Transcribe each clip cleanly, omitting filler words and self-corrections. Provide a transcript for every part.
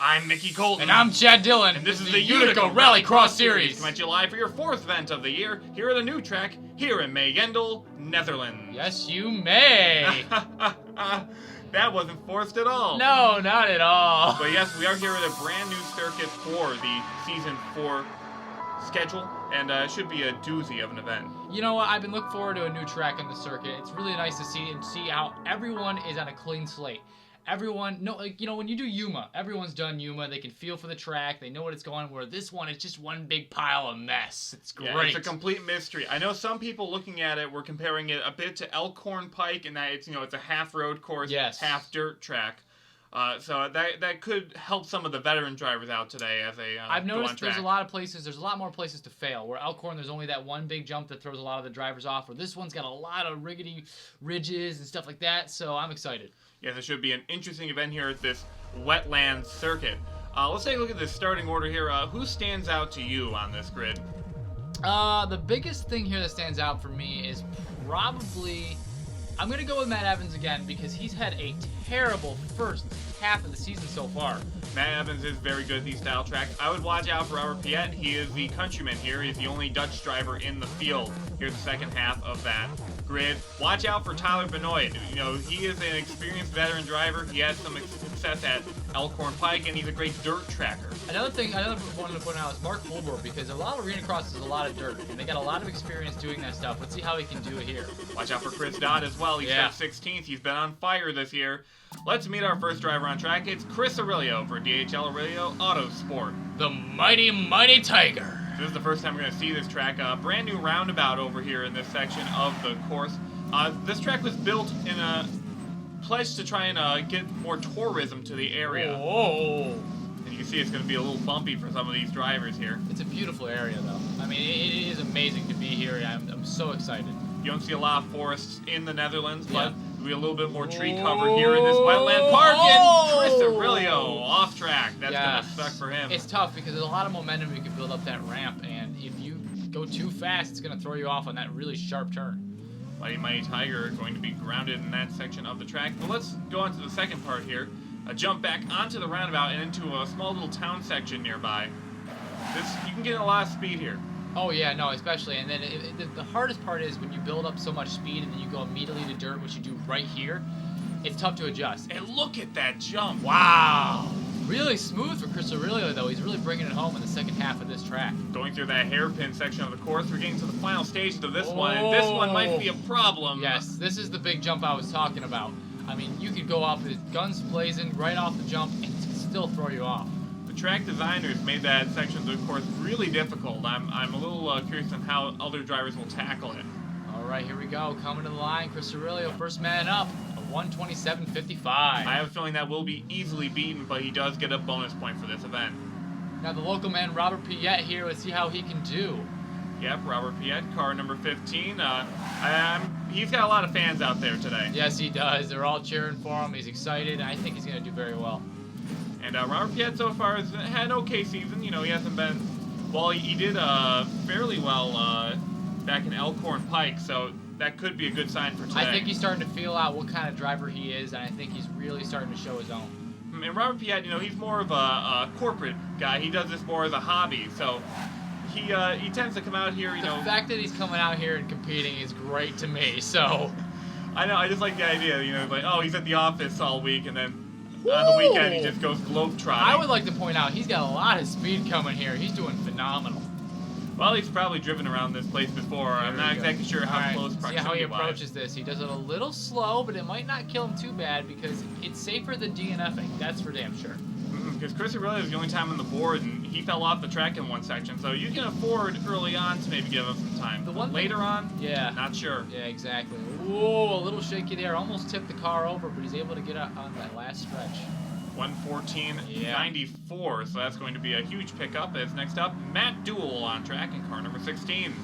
I'm Mickey Colton. And I'm Chad Dillon. And this is the Utica Rallycross Series. Coming to you live for your 4th event of the year here at a new track here in Meijendel, Netherlands. Yes, you may. That wasn't forced at all. No, not at all. But yes, we are here at a brand new circuit for the Season 4 schedule, and it should be a doozy of an event. You know what? I've been looking forward to a new track on the circuit. It's really nice to see how everyone is on a clean slate. Everyone, when you do Yuma, everyone's done Yuma. They can feel for the track. They know what it's going. Where this one is just one big pile of mess. It's great. Yeah, it's a complete mystery. I know some people looking at it were comparing it a bit to Elk Horn Pike, and that it's a half road course, yes, half dirt track. So that could help some of the veteran drivers out today as they I've noticed there's a lot more places to fail. Where Elk Horn, there's only that one big jump that throws a lot of the drivers off. Where this one's got a lot of rickety ridges and stuff like that. So I'm excited. Yes, it should be an interesting event here at this wetland circuit. Let's take a look at the starting order here. Who stands out to you on this grid? The biggest thing here that stands out for me is probably... I'm going to go with Matt Evans again because he's had a terrible first half of the season so far. Matt Evans is very good at these style tracks. I would watch out for Robbert Pieete. He is the countryman here. He's the only Dutch driver in the field here the second half of that grid. Watch out for Tyler Benoit. He is an experienced veteran driver. He has some success at Elk Horn Pike, and he's a great dirt tracker. Another one to point out is Mark Holbrook, because a lot of arena crosses is a lot of dirt, and they got a lot of experience doing that stuff. Let's see how he can do it here. Watch out for Chris Dodd as well. He's got 16th. He's been on fire this year. Let's meet our first driver on track. It's Chris Aurelio for DHL Aurelio Autosport. The mighty, mighty Tiger. This is the first time we're going to see this track. Brand new roundabout over here in this section of the course. This track was built in a pledge to try and get more tourism to the area. Oh. And you can see it's going to be a little bumpy for some of these drivers here. It's a beautiful area, though. I mean, it is amazing to be here. I'm so excited. You don't see a lot of forests in the Netherlands, but there'll be a little bit more tree cover here in this wetland park. And Chris Aurelio off track. That's going to suck for him. It's tough because there's a lot of momentum you can build up that ramp, and if you go too fast, it's going to throw you off on that really sharp turn. Mighty Tiger going to be grounded in that section of the track. But let's go on to the second part here. A jump back onto the roundabout and into a small little town section nearby. You can get a lot of speed here. Oh yeah, no, especially, and then the hardest part is when you build up so much speed and then you go immediately to dirt, which you do right here. It's tough to adjust. And look at that jump! Wow! Really smooth for Chris Aurelio, though. He's really bringing it home in the second half of this track. Going through that hairpin section of the course, we're getting to the final stages of this one, and this one might be a problem. Yes, this is the big jump I was talking about. I mean, you could go off with guns blazing right off the jump and still throw you off. The track designers made that section of the course really difficult. I'm a little curious on how other drivers will tackle it. All right, here we go. Coming to the line, Chris Aurelio, first man up. 127.55. I have a feeling that will be easily beaten, but he does get a bonus point for this event. Now the local man, Robbert Pieete, here. Let's see how he can do. Yep, Robbert Pieete, car number 15. He's got a lot of fans out there today. Yes, he does. They're all cheering for him. He's excited, and I think he's going to do very well. And Robbert Pieete so far has had an okay season. He hasn't been... Well, he did fairly well back in Elk Horn Pike, so that could be a good sign for today. I think he's starting to feel out what kind of driver he is, and I think he's really starting to show his own. And Robbert Pieete, he's more of a corporate guy. He does this more as a hobby, so he tends to come out here, The fact that he's coming out here and competing is great to me, so... I know, I just like the idea, like, oh, he's at the office all week, and then on the weekend he just goes globetrotting. I would like to point out, he's got a lot of speed coming here. He's doing phenomenal. Well, he's probably driven around this place before. I'm not exactly sure how close proximity-wise. See how he approaches this. He does it a little slow, but it might not kill him too bad because it's safer than DNFing. That's for damn sure. Because Chris Aurelio was the only time on the board, and he fell off the track in one section, so you can afford early on to maybe give him some time. But later on, not sure. Yeah, exactly. Whoa, a little shaky there. Almost tipped the car over, but he's able to get on that last stretch. 114.94, so that's going to be a huge pickup. As next up, Matt Duell on track in car number 16.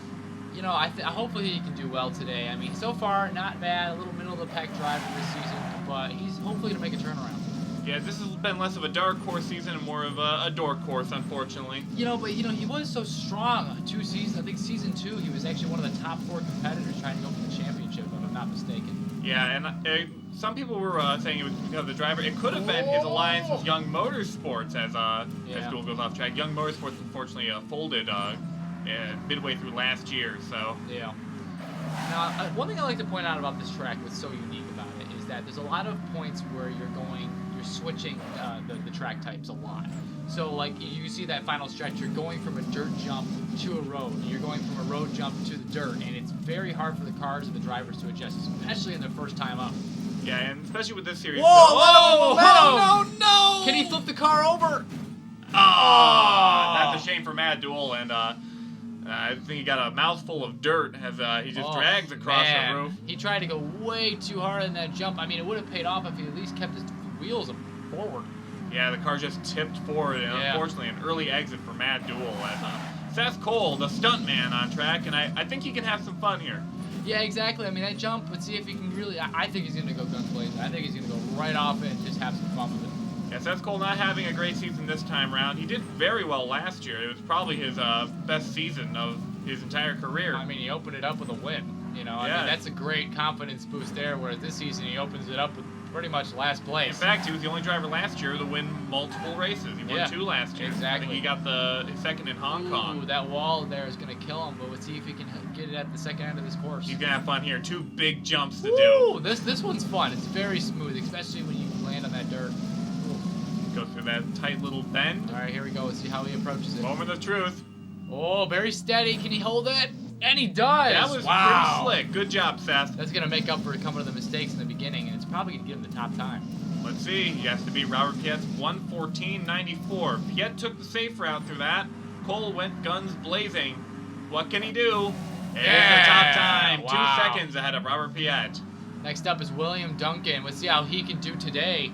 Hopefully he can do well today. I mean, so far, not bad. A little middle-of-the-pack driver this season, but he's hopefully going to make a turnaround. Yeah, this has been less of a dark horse season and more of a dork horse, unfortunately. He was so strong 2 seasons. I think season 2, he was actually one of the top 4 competitors trying to go for the championship, if I'm not mistaken. Yeah, and some people were saying it was because of the driver. It could have been his alliance with Young Motorsports as Duel goes off track. Young Motorsports unfortunately folded midway through last year. So yeah. Now, one thing I like to point out about this track, what's so unique about it, is that there's a lot of points where you're switching the track types a lot. So, like, you see that final stretch, you're going from a dirt jump to a road, and you're going from a road jump to the dirt, and it's very hard for the cars and the drivers to adjust, especially in their first time up. Yeah, and especially with this series. Whoa! No! Can he flip the car over? That's a shame for Mad Duel, and I think he got a mouthful of dirt as he just drags across the roof. He tried to go way too hard in that jump. I mean, it would have paid off if he at least kept his wheels forward. Yeah, the car just tipped forward, and unfortunately an early exit for Mad Duel as Seth Cole, the stuntman on track, and I think he can have some fun here. Yeah, exactly. I mean, that jump, let's see if he can really... I think he's going to go guns blazing. I think he's going to go right off it and just have some fun with it. Yeah, Seth Cole not having a great season this time around. He did very well last year. It was probably his best season of his entire career. I mean, he opened it up with a win. I mean, that's a great confidence boost there, whereas this season he opens it up with pretty much last place. In fact, he was the only driver last year to win multiple races. He won 2 last year. Exactly. I think he got his second in Hong Kong. Ooh, that wall there is going to kill him, but let's see if he can get it at the second end of this course. He's going to have fun here. 2 big jumps to do. This one's fun. It's very smooth, especially when you land on that dirt. Go through that tight little bend. All right, here we go. Let's see how he approaches it. Moment of truth. Oh, very steady. Can he hold it? And he does. That was pretty slick. Good job, Seth. That's going to make up for some of the mistakes in the beginning, and it's probably going to give him the top time. Let's see. He has to beat Robbert Piete's 1:14.94. Pieete took the safe route through that. Cole went guns blazing. What can he do? There's the top time. Wow. 2 seconds ahead of Robbert Pieete. Next up is William Duncan. Let's see how he can do today.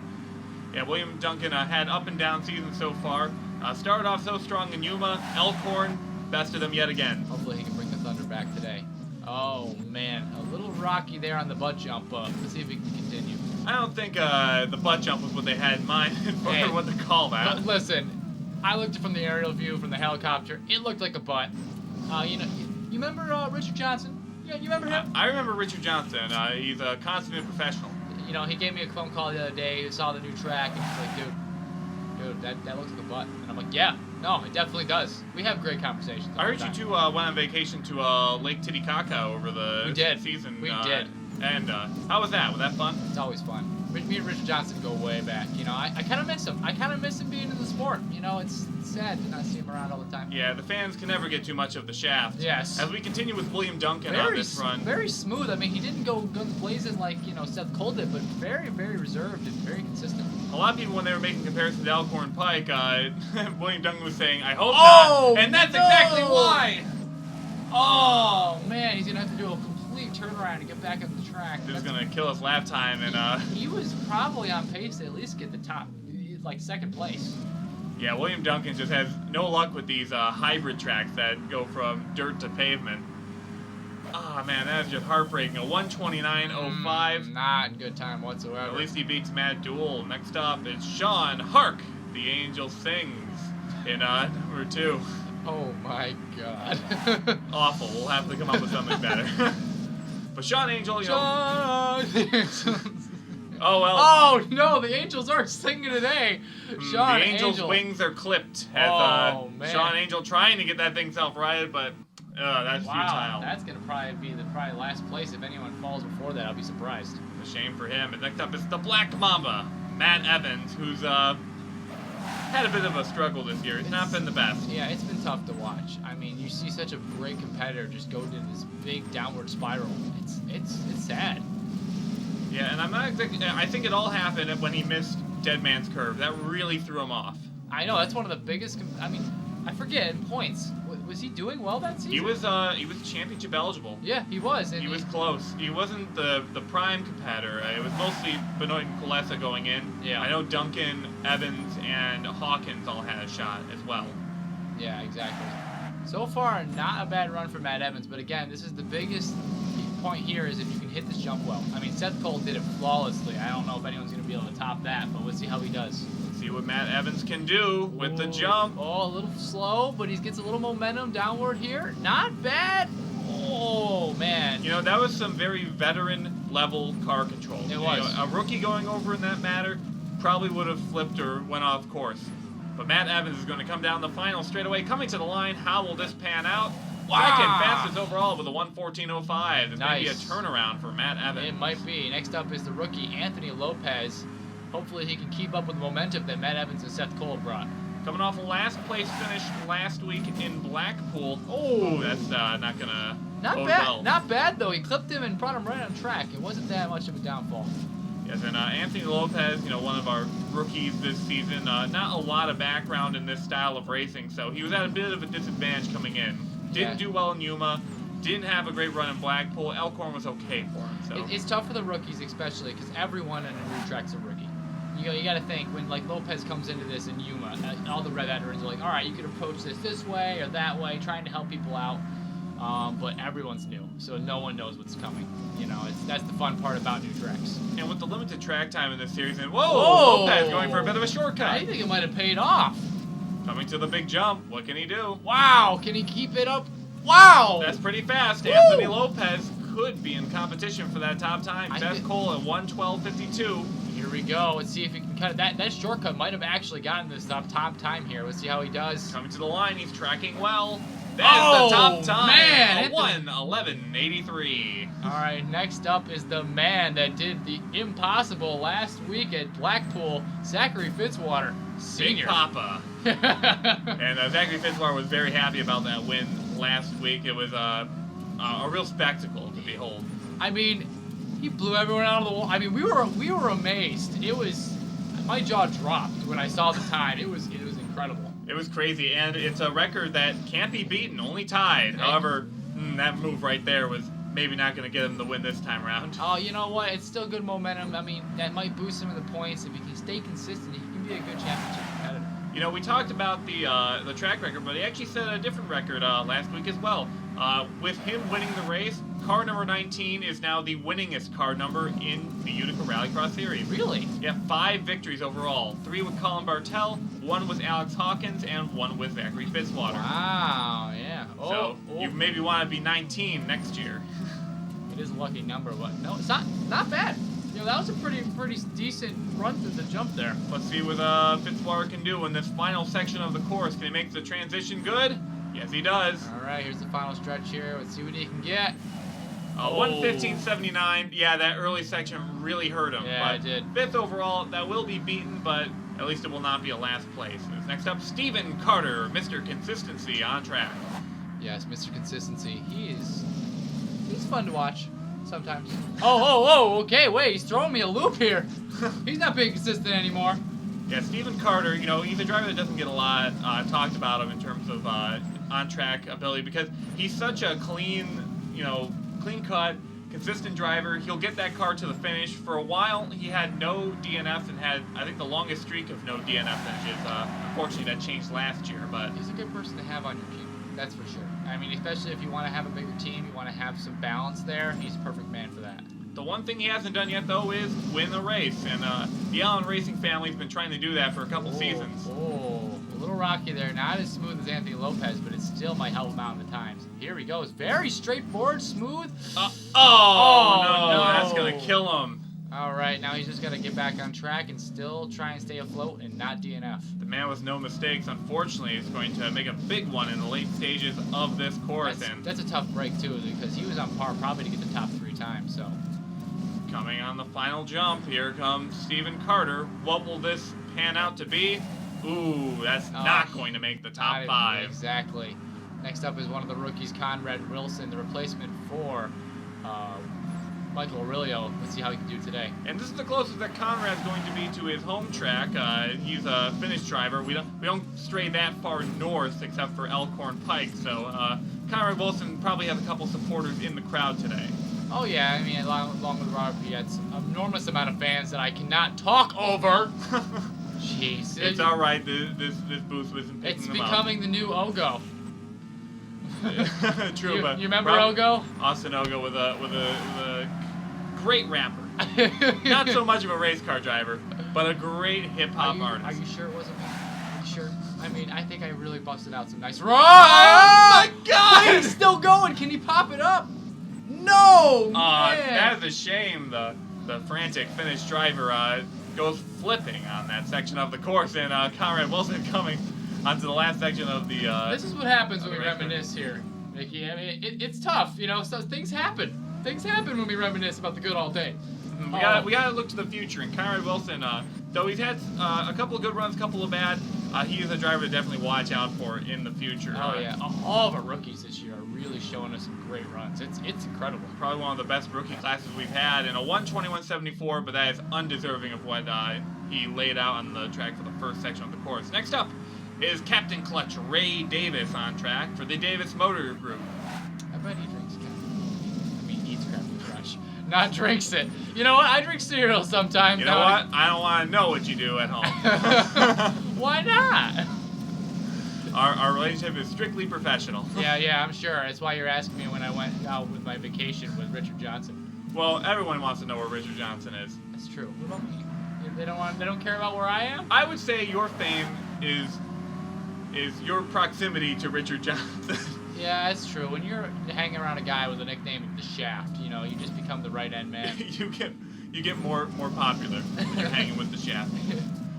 Yeah, William Duncan had up and down season so far. Started off so strong in Yuma. Elk Horn, best of them yet again. Hopefully he can bring the thunder back today. Oh, man. A little rocky there on the butt jump, but let's see if he can continue. I don't think the butt jump was what they had in mind for what to call that. But listen, I looked from the aerial view, from the helicopter. It looked like a butt. You remember Richard Johnson? Yeah, you remember him? I remember Richard Johnson. He's a consummate professional. He gave me a phone call the other day. He saw the new track, and he's like, dude, that looks like a butt. And I'm like, yeah, no, it definitely does. We have great conversations. I heard you 2 went on vacation to Lake Titicaca over the season. We did. And how was that? Was that fun? It's always fun. Me and Richard Johnson go way back. I kind of miss him. I kind of miss him being in the sport. It's sad to not see him around all the time. Yeah, the fans can never get too much of the shaft. Yes. As we continue with William Duncan on this run. Very smooth. I mean, he didn't go guns blazing like, Seth Cole did, but very, very reserved and very consistent. A lot of people, when they were making comparisons to Elk Horn Pike, William Duncan was saying, I hope not. And that's exactly why. Oh, man, he's going to have to do a complete turnaround to get back on the track. This is going to kill us lap time. And he was probably on pace to at least get the top, like, second place. Yeah, William Duncan just has no luck with these hybrid tracks that go from dirt to pavement. Oh, man, that is just heartbreaking. A 1:29.05. Not good time whatsoever. At least he beats Mad Duel. Next up is Sean Hark, the Angel Sings, in number 2. Oh, my God. Awful. We'll have to come up with something better. But Sean Angel, Sean Oh, well. Oh, no, the Angels aren't singing today. Sean the Angel's wings are clipped. As, Sean Angel trying to get that thing self-righted, but that's futile. That's going to probably be the last place. If anyone falls before that, I'll be surprised. It's a shame for him. And next up is the Black Mamba, Matt Evans, who's had a bit of a struggle this year. He's not been the best. Yeah, it's been tough to watch. I mean, you see such a great competitor just go into this big downward spiral. It's sad. Yeah, and I'm not exactly. I think it all happened when he missed Dead Man's Curve. That really threw him off. I know, that's one of the biggest. I mean, I forget in points. Was he doing well that season? He was championship eligible. Yeah, he was. And he was close. He wasn't the prime competitor. It was mostly Benoit and Kulesa going in. Yeah. I know Duncan, Evans, and Hawkins all had a shot as well. Yeah, exactly. So far, not a bad run for Matt Evans, but again, this is the biggest point here is if you can hit this jump well. I mean, Seth Cole did it flawlessly. I don't know if anyone's going to be able to top that, but let's see how he does. Let's see what Matt Evans can do with the jump. Oh, a little slow, but he gets a little momentum downward here. Not bad. Oh, man. You know, that was some very veteran level car control. It was. A rookie going over in that matter probably would have flipped or went off course. But Matt Evans is going to come down the final straightaway. Coming to the line, how will this pan out? Second fastest overall with a 1:14.05. This may be a turnaround for Matt Evans. It might be. Next up is the rookie, Anthony Lopez. Hopefully he can keep up with the momentum that Matt Evans and Seth Cole brought. Coming off a last place finish last week in Blackpool. Oh, that's not going to bode well. Not bad, though. He clipped him and brought him right on track. It wasn't that much of a downfall. Yes, and Anthony Lopez, one of our rookies this season, not a lot of background in this style of racing, so he was at a bit of a disadvantage coming in. Didn't do well in Yuma, didn't have a great run in Blackpool. Elk Horn was okay for him. So it's tough for the rookies, especially because everyone in a new track's a rookie. You got to think when Lopez comes into this in Yuma, all the red veterans are like, all right, you could approach this way or that way, trying to help people out. But everyone's new, so no one knows what's coming. That's the fun part about new tracks. And with the limited track time in this series, and Lopez going for a bit of a shortcut. I think it might have paid off. Coming to the big jump, what can he do? Wow, can he keep it up? Wow! That's pretty fast. Woo! Anthony Lopez could be in competition for that top time. Seth Cole at 1:12.52. Here we go. Let's see if he can cut it. That shortcut might have actually gotten this top time here. Let's see how he does. Coming to the line, he's tracking well. That is the top time. Man, 1:11.83. All right, next up is the man that did the impossible last week at Blackpool, Zachary Fitzwater, Senior. Big Papa. And Zachary Fitzwater was very happy about that win last week. It was a real spectacle to behold. I mean, he blew everyone out of the wall. I mean, we were amazed. It was, my jaw dropped when I saw the time. It was incredible. It was crazy, and it's a record that can't be beaten, only tied. However, that move right there was maybe not going to get him the win this time around. Oh, you know what? It's still good momentum. I mean, that might boost him in the points. If he can stay consistent, he can be a good championship competitor. We talked about the track record, but he actually set a different record last week as well. With him winning the race, car number 19 is now the winningest car number in the Utica Rallycross Series. Really? Yeah, 5 victories overall. 3 with Colin Bartel, 1 with Alex Hawkins, and 1 with Zachary Fitzwater. Wow, yeah. So you maybe want to be 19 next year. It is a lucky number, but no, it's not bad. That was a pretty decent run through the jump there. Let's see what Fitzwater can do in this final section of the course. Can he make the transition good? Yes, he does. All right, here's the final stretch here. Let's see what he can get. 1:15.79. Yeah, that early section really hurt him. Yeah, it did. 5th overall, that will be beaten, but at least it will not be a last place. Next up, Stephen Carter, Mr. Consistency on track. Yes, Mr. Consistency. He's fun to watch. Sometimes. Oh, okay, wait, he's throwing me a loop here. He's not being consistent anymore. Yeah, Stephen Carter, he's a driver that doesn't get a lot talked about him in terms of on-track ability because he's such a clean cut, consistent driver. He'll get that car to the finish. For a while, he had no DNF and had, I think, the longest streak of no DNF finishes. Unfortunately, that changed last year, but... He's a good person to have on your team. That's for sure. I mean, especially if you want to have a bigger team, you want to have some balance there, he's a perfect man for that. The one thing he hasn't done yet, though, is win a race. And the Allen Racing family's been trying to do that for a couple seasons. A little rocky there. Not as smooth as Anthony Lopez, but it still might help him out in the times. Here he goes. Very straightforward, smooth. No, that's going to kill him. All right, now he's just got to get back on track and still try and stay afloat and not DNF. The man with no mistakes, unfortunately, is going to make a big one in the late stages of this course. That's a tough break, too, because he was on par probably to get the top 3 times, so... Coming on the final jump, here comes Stephen Carter. What will this pan out to be? Ooh, that's not going to make the top 5. Exactly. Next up is one of the rookies, Conrad Wilson, the replacement for... Michael Aurelio. Let's see how he can do today. And this is the closest that Conrad's going to be to his home track. He's a Finnish driver. We don't stray that far north except for Elk Horn Pike. So Conrad Wilson probably has a couple supporters in the crowd today. Oh yeah, I mean along with Robbert Pieete, an enormous amount of fans that I cannot talk over. Jeez. It's all right. This booth isn't picking them up. It's becoming the new Ogo. True, but you remember Ogo? Austin Ogo with a great rapper. Not so much of a race car driver, but a great hip hop artist. Are you sure it wasn't me? Are you sure? I mean, I think I really busted out some nice. Oh my God! He's still going. Can he pop it up? No! That is a shame. The frantic Finnish driver goes flipping on that section of the course, and Conrad Wilson coming onto the last section of the. This is what happens when we reminisce here, Mickey. I mean, it's tough, you know. So things happen. Things happen when we reminisce about the good old days. We gotta look to the future, and Conrad Wilson, though he's had a couple of good runs, a couple of bad, he is a driver to definitely watch out for in the future. Oh yeah, all of our rookies this year are really showing us some great runs. It's incredible. Probably one of the best rookie classes we've had in a 1:21.74, but that is undeserving of what he laid out on the track for the first section of the course. Next up is Captain Clutch Ray Davis on track for the Davis Motor Group. I bet he drinks Captain. I mean, eats Captain Clutch. Not drinks it. You know what? I drink cereal sometimes. You know what? I don't want to know what you do at home. Why not? Our relationship is strictly professional. Yeah, I'm sure. That's why you're asking me when I went out with my vacation with Richard Johnson. Well, everyone wants to know where Richard Johnson is. That's true. What about me? They don't care about where I am? I would say your fame is your proximity to Richard Johnson. Yeah, that's true. When you're hanging around a guy with a nickname The Shaft, you know, you just become the right-hand man. you get more popular when you're hanging with The Shaft.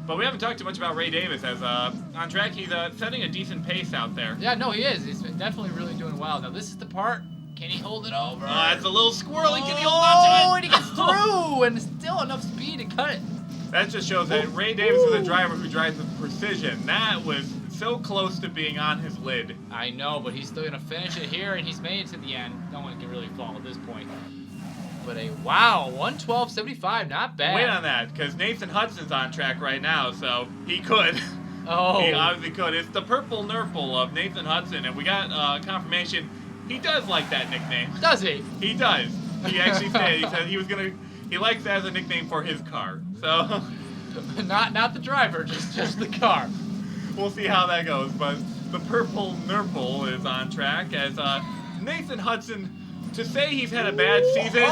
But we haven't talked too much about Ray Davis as on track. He's setting a decent pace out there. Yeah, no, he is. He's definitely really doing well. Now, this is the part. Can he hold it over? It's a little squirrely. Can he hold on to it? Oh, and he gets through, and still enough speed to cut it. That just shows that Ray Davis is a driver who drives with precision. That was so close to being on his lid. I know, but he's still going to finish it here, and he's made it to the end. No one can really fall at this point. But wow, 1:12.75, not bad. Wait on that, because Nathan Hudson's on track right now, so he could. Oh. He obviously could. It's the Purple Nurple of Nathan Hudson, and we got confirmation he does like that nickname. Does he? He does. He actually said he likes that as a nickname for his car. So not the driver, just the car. We'll see how that goes, but the Purple Nurple is on track as Nathan Hudson. To say he's had a bad season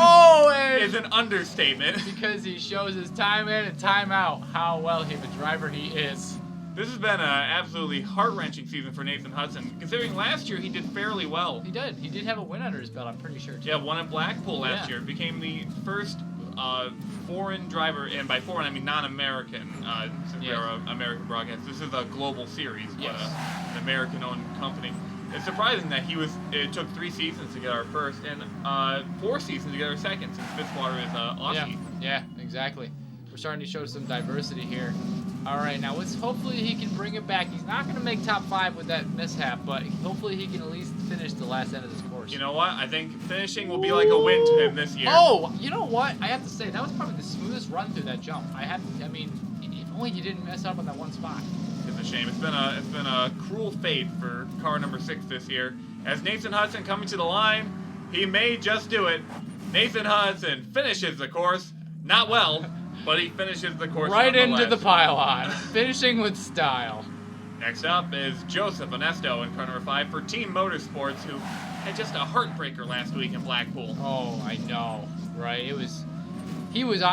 is an understatement. Because he shows his time in and time out how well of a driver he is. This has been an absolutely heart-wrenching season for Nathan Hudson, considering last year he did fairly well. He did. He did have a win under his belt, I'm pretty sure, too. Yeah, won at Blackpool last year. Became the first foreign driver, and by foreign I mean non-American, since we're an American broadcast. This is a global series, but an American-owned company. It's surprising that it took 3 seasons to get our first, and 4 seasons to get our second, since Fitzwater is Aussie. Yeah, exactly. We're starting to show some diversity here. All right, now hopefully he can bring it back. He's not going to make top 5 with that mishap, but hopefully he can at least finish the last end of this course. You know what? I think finishing will be like a win to him this year. Oh, you know what? I have to say, that was probably the smoothest run through that jump. I mean, if only he didn't mess up on that one spot. It's a shame. It's been a cruel fate for car number 6 this year. As Nathan Hudson coming to the line, he may just do it. Nathan Hudson finishes the course. Not well, but he finishes the course right into the pylon, finishing with style. Next up is Joseph Onesto in car number 5 for Team Motorsports, who had just a heartbreaker last week in Blackpool. Oh, I know, right? He was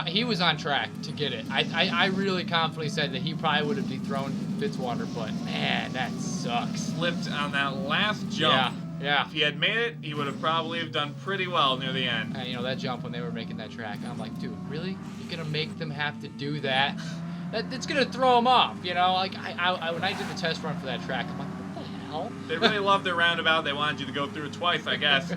on track to get it. I really confidently said that he probably would have dethroned Fitzwater, but man, that sucks. Slipped on that last jump. Yeah. If he had made it, he would have probably done pretty well near the end. And, you know, that jump when they were making that track, I'm like, dude, really? You're gonna make them have to do that? It's gonna throw them off, you know? Like I when I did the test run for that track, I'm like, what the hell? They really loved their roundabout. They wanted you to go through it twice, I guess.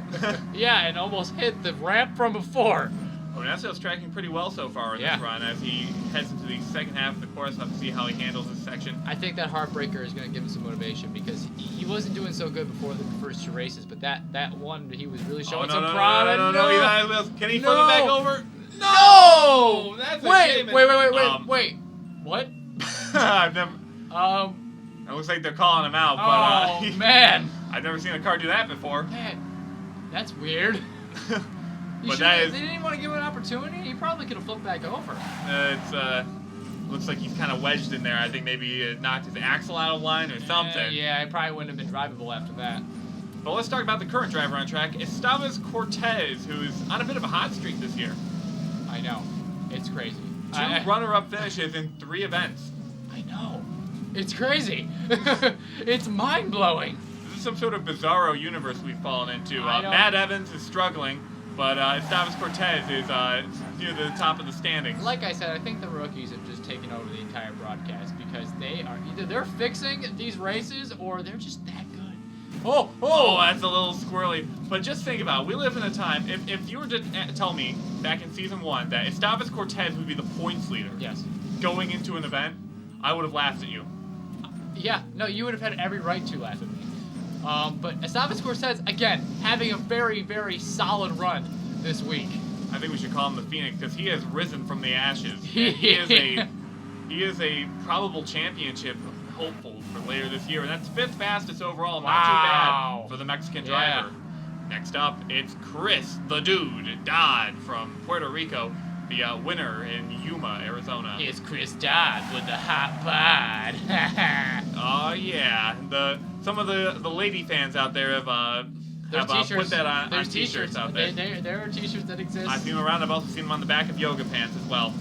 Yeah, and almost hit the ramp from before. Onesto's tracking pretty well so far in this run as he heads into the second half of the course. We'll have to see how he handles this section. I think that heartbreaker is going to give him some motivation because he wasn't doing so good before the first 2 races, but that one he was really showing some pride. No. Can he flip it back over? No! That's a shame. Wait. What? I've never. It looks like they're calling him out, but man, I've never seen a car do that before. Man, that's weird. But they didn't even want to give him an opportunity. He probably could have flipped back over. Looks like he's kind of wedged in there. I think maybe he knocked his axle out of line or something. Yeah, it probably wouldn't have been drivable after that. But let's talk about the current driver on track, Estavas Cortez, who's on a bit of a hot streak this year. I know. It's crazy. 2 runner-up finishes in 3 events. I know. It's crazy. It's mind-blowing. This is some sort of bizarro universe we've fallen into. Matt Evans is struggling, But Estavas Cortez is near the top of the standings. Like I said, I think the rookies have just taken over the entire broadcast because they are either they're fixing these races or they're just that good. Oh, that's a little squirrely. But just think about it. We live in a time, if you were to tell me back in Season 1 that Estavas Cortez would be the points leader Yes. going into an event, I would have laughed at you. Yeah, no, you would have had every right to laugh at me. But Estavas Cortez, again, having a very, very solid run this week. I think we should call him the Phoenix because he has risen from the ashes. He is a probable championship hopeful for later this year, and that's 5th fastest overall. Not Wow. too bad for the Mexican driver. Next up, it's Chris the Dude Dodd from Puerto Rico, the winner in Yuma, Arizona. It's Chris Dodd with the hot pod. Oh yeah, some of the lady fans out there have put that on t-shirts out there. There are t-shirts that exist. I've seen them around. I've also seen them on the back of yoga pants as well.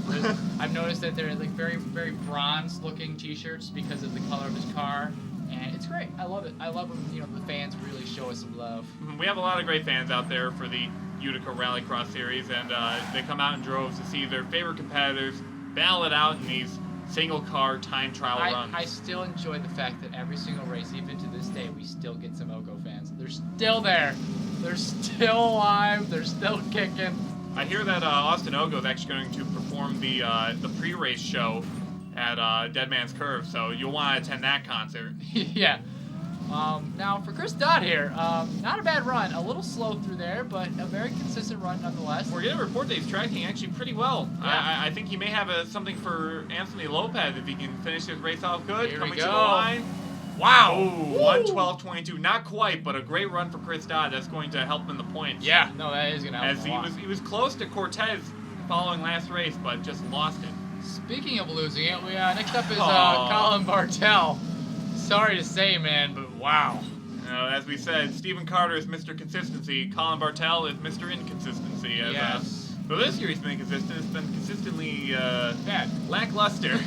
I've noticed that they're like very, very bronze-looking t-shirts because of the color of his car, and it's great. I love it. I love when the fans really show us some love. We have a lot of great fans out there for the Utica Rallycross Series, and they come out in droves to see their favorite competitors battle it out in these single-car time trial runs. I still enjoy the fact that every single race, even to this day, we still get some Oko fans. They're still there. They're still alive. They're still kicking. I hear that Austin Ogo is actually going to perform the pre-race show at Dead Man's Curve, so you'll want to attend that concert. Yeah. Now, for Chris Dodd here, not a bad run. A little slow through there, but a very consistent run nonetheless. We're getting a report that he's tracking actually pretty well. Yeah. I think he may have something for Anthony Lopez if he can finish his race off good. Here Coming we to go. the line. Wow. 1:12.22. Not quite, but a great run for Chris Dodd. That's going to help him in the points. Yeah. No, that is going to help As him a lot. he was close to Cortez following last race, but just lost it. Speaking of losing it, we next up is Colin Bartel. Sorry to say, man, but wow. As we said, Stephen Carter is Mr. Consistency. Colin Bartel is Mr. Inconsistency. Yes. So this year he's been consistent. It's been consistently Bad. lackluster.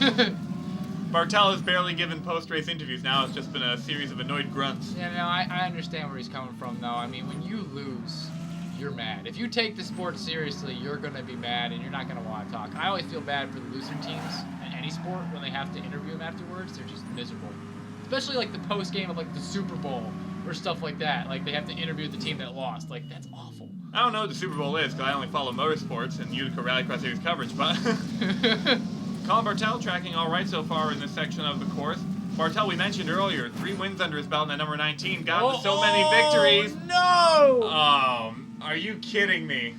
Bartel has barely given post-race interviews. Now it's just been a series of annoyed grunts. Yeah, no, I understand where he's coming from, though. I mean, when you lose, you're mad. If you take the sport seriously, you're going to be mad, and you're not going to want to talk. I always feel bad for the losing teams in any sport when they have to interview them afterwards. They're just miserable. Especially, like, the post-game of, like, the Super Bowl or stuff like that. Like, they have to interview the team that lost. Like, that's awful. I don't know what the Super Bowl is, because I only follow motorsports and Utica Rallycross Series coverage, but Colin Bartel tracking all right so far in this section of the course. Bartel, we mentioned earlier, 3 wins under his belt at number 19, gotten so many victories. No! Are you kidding me?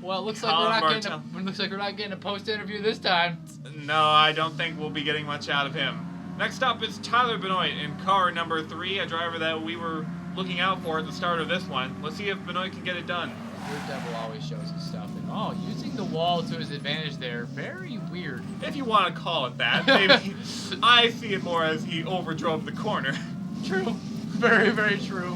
Well, it looks like we're not getting a post-interview this time. No, I don't think we'll be getting much out of him. Next up is Tyler Benoit in car number 3, a driver that we were looking out for at the start of this one. Let's see if Benoit can get it done. Your devil always shows his stuff. And using the wall to his advantage there, very weird. If you want to call it that. Maybe I see it more as he overdrove the corner. True. Very, very true.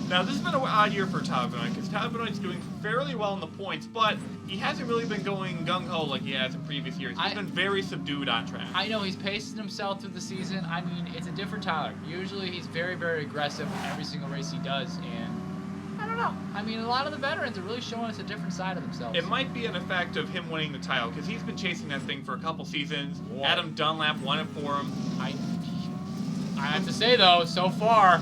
Now, this has been an odd year for Tyler Benoit, because Tyler Benoit's doing fairly well in the points, but he hasn't really been going gung-ho like he has in previous years. He's been very subdued on track. I know he's pacing himself through the season. I mean, it's a different Tyler. Usually he's very, very aggressive in every single race he does, and I don't know. I mean, a lot of the veterans are really showing us a different side of themselves. It might be an effect of him winning the title, because he's been chasing that thing for a couple seasons. Whoa. Adam Dunlap won it for him. I have to say, though, so far,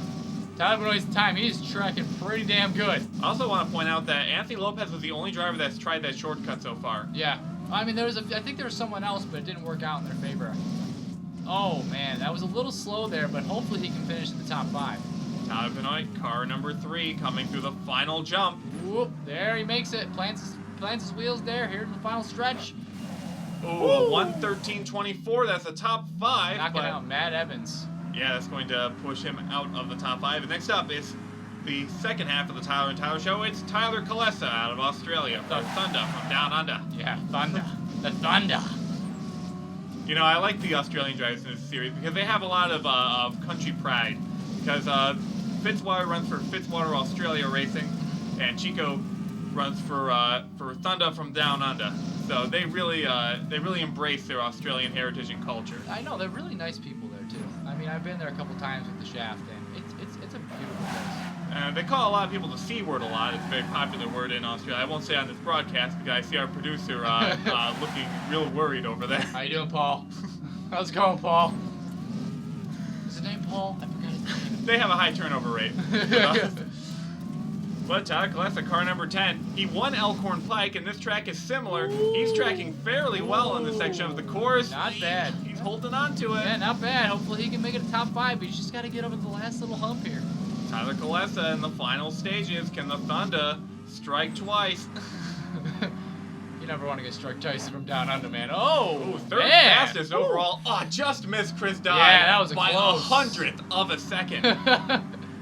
Tyler Benoit's time, he's tracking pretty damn good. I also want to point out that Anthony Lopez was the only driver that's tried that shortcut so far. Yeah. I mean, I think there was someone else, but it didn't work out in their favor. Oh, man, that was a little slow there, but hopefully he can finish in the top 5. Tyler Benoit, car number 3, coming through the final jump. Whoop, there he makes it. Plants his wheels there, here in the final stretch. Ooh, 1:13.24, that's the top 5. Knocking out Matt Evans. Yeah, that's going to push him out of the top 5. And next up is the second half of the Tyler and Tyler show. It's Tyler Kulesa out of Australia for Thunder from Down Under. Yeah, Thunder. The Thunder. You know, I like the Australian drivers in this series because they have a lot of country pride. Because Fitzwater runs for Fitzwater Australia Racing, and Chico runs for Thunder from Down Under. So they really embrace their Australian heritage and culture. I know, they're really nice people there too. I mean, I've been there a couple times with the Shaft, and it's a beautiful place. They call a lot of people the C word a lot. It's a very popular word in Australia. I won't say on this broadcast because I see our producer looking real worried over there. How you doing, Paul? How's it going, Paul? Is his name Paul? I forgot his name. They have a high turnover rate. But Tyler Kulesa, car number 10. He won Elk Horn Pike, and this track is similar. He's tracking fairly well on this section of the course. Not bad. He's holding on to it. Yeah, not bad. Hopefully he can make it a top 5, but he's just got to get over the last little hump here. Tyler Kulesa in the final stages. Can the Thunder strike twice? You never want to get struck twice from down under, man. Oh, Ooh, third man. fastest overall. Oh, just missed Chris Dodd. Yeah, that was a by close. 100th of a second.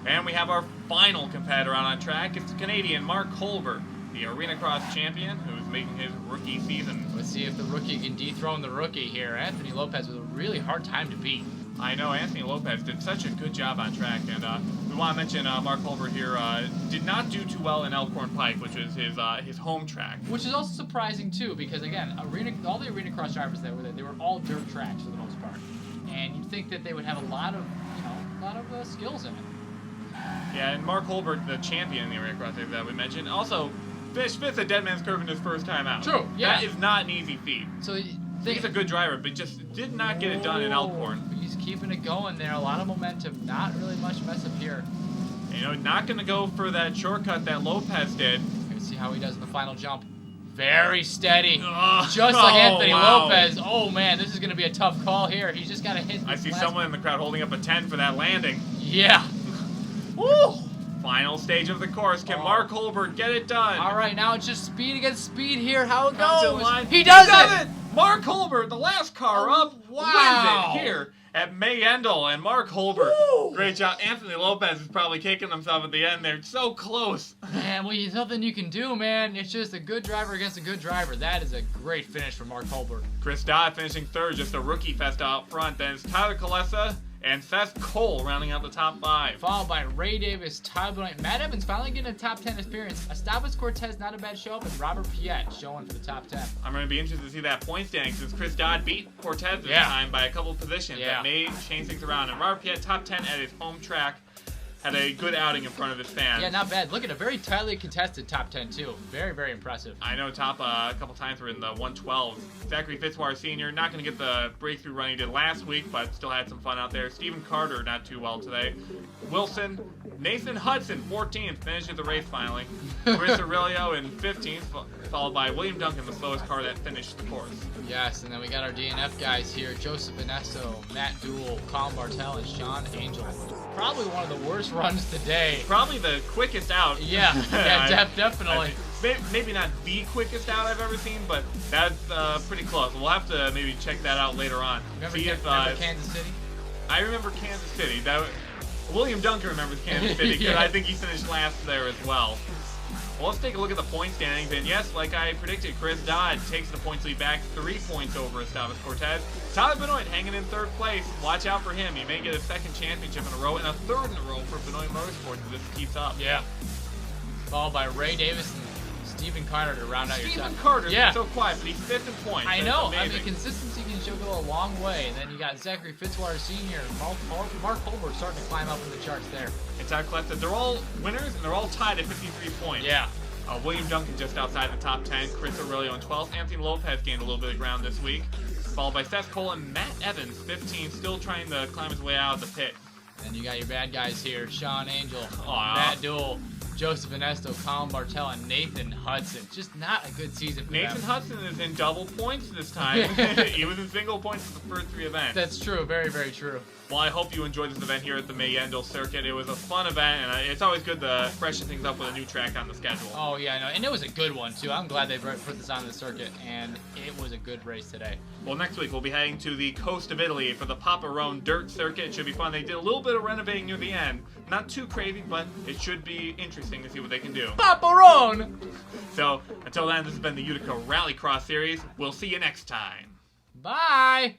And we have our final competitor on track. It's Canadian Mark Holbert, the Arena Cross champion, who's making his rookie season. Let's see if the rookie can dethrone the rookie here. Anthony Lopez with a really hard time to beat. I know Anthony Lopez did such a good job on track, and we want to mention Mark Holbert here did not do too well in Elk Horn Pike, which was his home track. Which is also surprising too, because again, all the arena cross drivers that were there, they were all dirt tracks for the most part, and you'd think that they would have a lot of skills in it. Yeah, and Mark Holbert, the champion in the Arena Cross Series that we mentioned, also finished fifth at Dead Man's Curve in his first time out. True, yeah. That is not an easy feat. So He's a good driver, but just did not get it done in Elk Horn. He's keeping it going there. A lot of momentum. Not really much mess up here. You know, not going to go for that shortcut that Lopez did. Let's see how he does in the final jump. Very steady. Ugh. Just like Anthony wow. Lopez. Oh, man, this is going to be a tough call here. He's just got to hit. I see someone in the crowd holding up a 10 for that landing. Yeah. Woo! Final stage of the course. Can Mark Holbert get it done? All right, now it's just speed against speed here. How it Comes in goes. line. He does it! Mark Holbert, the last car up, wow. wins it here at Meijendel. And Mark Holbert, Woo. great job. Anthony Lopez is probably kicking himself at the end there. So close. Man, well, there's nothing you can do, man. It's just a good driver against a good driver. That is a great finish for Mark Holbert. Chris Dodd finishing third, just a rookie fest out front. Then it's Tyler Kulesa and Seth Cole rounding out the top 5. Followed by Ray Davis, Tyler Benoit, Matt Evans finally getting a top 10 appearance. Estavas Cortez, not a bad show up, and Robbert Pieete showing for the top 10. I'm going to be interested to see that point standing since Chris Dodd beat Cortez this time by a couple of positions. That may change things around. And Robbert Pieete, top 10 at his home track, had a good outing in front of his fans. Yeah, not bad. Look at a very tightly contested top 10, too. Very, very impressive. I know top a couple times were in the 112s. Zachary Fitzwater Sr., not going to get the breakthrough run he did last week, but still had some fun out there. Stephen Carter, not too well today. Wilson, Nathan Hudson, 14th, finishes the race finally. Chris Aurelio in 15th, followed by William Duncan, the slowest car that finished the course. Yes, and then we got our DNF guys here. Joseph Inesto, Matt Dool, Colin Bartel, and Sean Angel. Probably one of the worst runs today. Probably the quickest out. Yeah, definitely. Maybe not the quickest out I've ever seen, but that's pretty close. We'll have to maybe check that out later on. Remember Kansas City? I remember Kansas City. William Duncan remembers Kansas City because I think he finished last there as well. Well, let's take a look at the point standings. And yes, like I predicted, Chris Dodd takes the points lead back 3 points over Estavas Cortez. Tyler Benoit hanging in third place. Watch out for him. He may get a second championship in a row and a third in a row for Benoit Motorsports if this keeps up. Yeah. Followed by Ray Davis and Stephen Carter to round out your Stephen top. Carter's been so quiet, but he's 5th in points. I know. Amazing. I mean, consistency can go a long way. And then you got Zachary Fitzwater Sr. and Mark Holbert starting to climb up in the charts there. And Tyler Kulesa, they're all winners, and they're all tied at 53 points. Yeah. William Duncan just outside the top 10. Chris Aurelio in 12th. Anthony Lopez gained a little bit of ground this week. Followed by Seth Cole and Matt Evans, 15th, still trying to climb his way out of the pit. And you got your bad guys here. Sean Angel, Matt Dool, Joseph Inesto, Colin Bartel, and Nathan Hudson. Just not a good season for Nathan them. Hudson is in double points this time. He was in single points for the first 3 events. That's true. Very, very true. Well, I hope you enjoyed this event here at the Meijendel circuit. It was a fun event, and it's always good to freshen things up with a new track on the schedule. Oh, yeah, I know. And it was a good one, too. I'm glad they put this on the circuit, and it was a good race today. Well, next week we'll be heading to the coast of Italy for the Paparone Dirt Circuit. It should be fun. They did a little bit of renovating near the end. Not too crazy, but it should be interesting to see what they can do. Paparone! So, until then, this has been the Utica Rallycross Series. We'll see you next time. Bye!